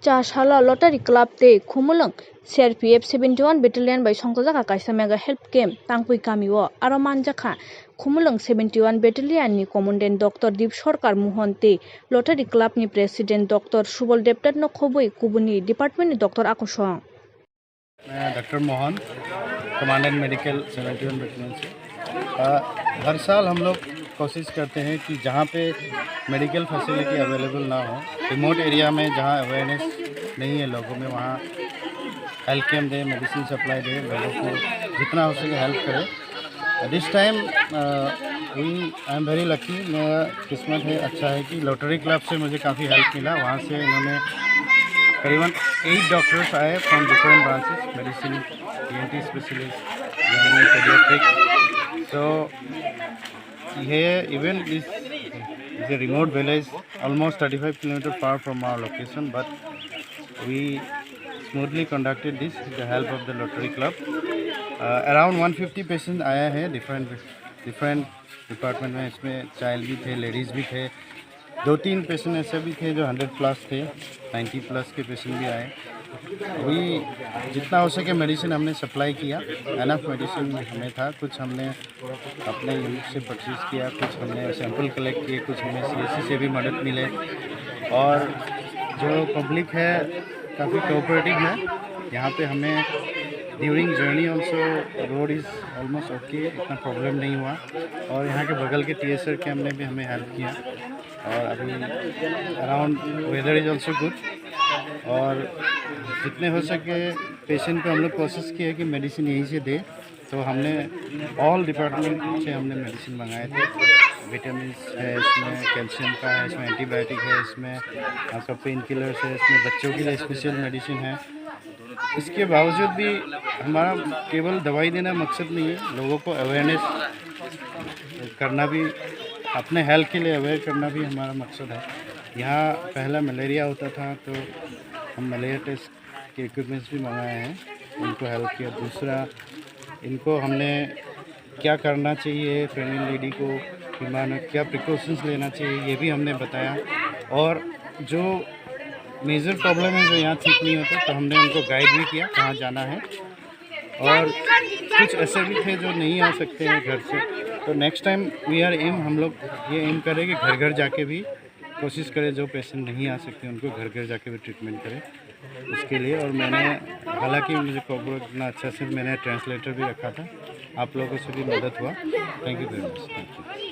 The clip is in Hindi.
Chashala Lottery Club te Khumulung CRPF 71 Battalion by Songkozaka kaisa mega help camp tangpui kamiwo aro manjakha Khumulung 71 Battalion ni Commandant Dr. Deep Sarkar Mohan te Lottery Club ni President Dr. Subal Debtat no khobui kubuni Department ni Dr. Akosong मैं doctor Mohan commandant medical 71 battalion से हर साल हम लोग कोशिश करते हैं कि जहाँ पे मेडिकल फैसिलिटी अवेलेबल ना हो, रिमोट एरिया में जहाँ अवेयरनेस नहीं है लोगों में, वहाँ हेल्थ कैम्प दे, मेडिसिन सप्लाई दे, लोगों को जितना हो सके हेल्प करें। This time I am very lucky, मेरा किस्मत है, अच्छा है कि लॉटरी क्लब से मुझे काफ़ी हेल्प मिला। वहाँ से इन्होंने करीबन 8 डॉक्टर्स आए from different branches, medicine, ENT specialist, paediatric. So here even this is a remote village almost 35 kilometers far from our location, but we smoothly conducted this with the help of the Lottery Club. Around 150 patient आया है डिफरेंट डिपार्टमेंट में। इसमें चाइल्ड भी थे, लेडीज़ भी थे, 2-3 पेशेंट ऐसे भी थे जो 100+ थे, 90+ के पेशेंट भी आए। वही जितना हो सके मेडिसिन हमने सप्लाई किया, एनफ मेडिसिन हमें था, कुछ हमने अपने यूनिट से परचेज़ किया, कुछ हमने सैंपल कलेक्ट किए, कुछ हमें CSC से भी मदद मिले। और जो पब्लिक है काफ़ी कोऑपरेटिव है यहाँ पे। हमें during journey also road is almost okay, इतना प्रॉब्लम नहीं हुआ। और यहाँ के बगल के TSR कैम्प ने भी हमें हेल्प किया। और अभी around weather is also good. और जितने हो सके पेशेंट को हम लोग कोशिश की है कि मेडिसिन यहीं से दे, तो हमने ऑल डिपार्टमेंट से हमने मेडिसिन मंगाए थे। विटामिन है इसमें, कैल्शियम का है इसमें, एंटीबायोटिक है इसमें, आपका पेन किलर्स है इसमें, बच्चों के लिए स्पेशल मेडिसिन है। इसके बावजूद भी हमारा केवल दवाई देना मकसद नहीं है, लोगों को अवेयरनेस करना भी, अपने हेल्थ के लिए अवेयर करना भी हमारा मकसद है। यहाँ पहला मलेरिया होता था तो हम मलेरिया टेस्ट के इक्विपमेंट्स भी मंगाए हैं, उनको हेल्प किया। दूसरा, इनको हमने क्या करना चाहिए, प्रेग्नेंट लेडी को बीमार में क्या प्रिकॉशंस लेना चाहिए, ये भी हमने बताया। और जो मेजर प्रॉब्लम है जो यहाँ ठीक नहीं होता, तो हमने उनको गाइड भी किया कहाँ जाना है। और कुछ ऐसे भी थे जो नहीं आ सकते हैं घर से, तो नेक्स्ट टाइम हम लोग ये एम करें कि घर घर जाके भी कोशिश करें, जो पेशेंट नहीं आ सकते उनको घर घर जाके भी ट्रीटमेंट करें उसके लिए। और मैंने, हालांकि मुझे कोऑपरेट करना अच्छा से, मैंने ट्रांसलेटर भी रखा था, आप लोगों से भी मदद हुआ। Thank you very much. Thank you.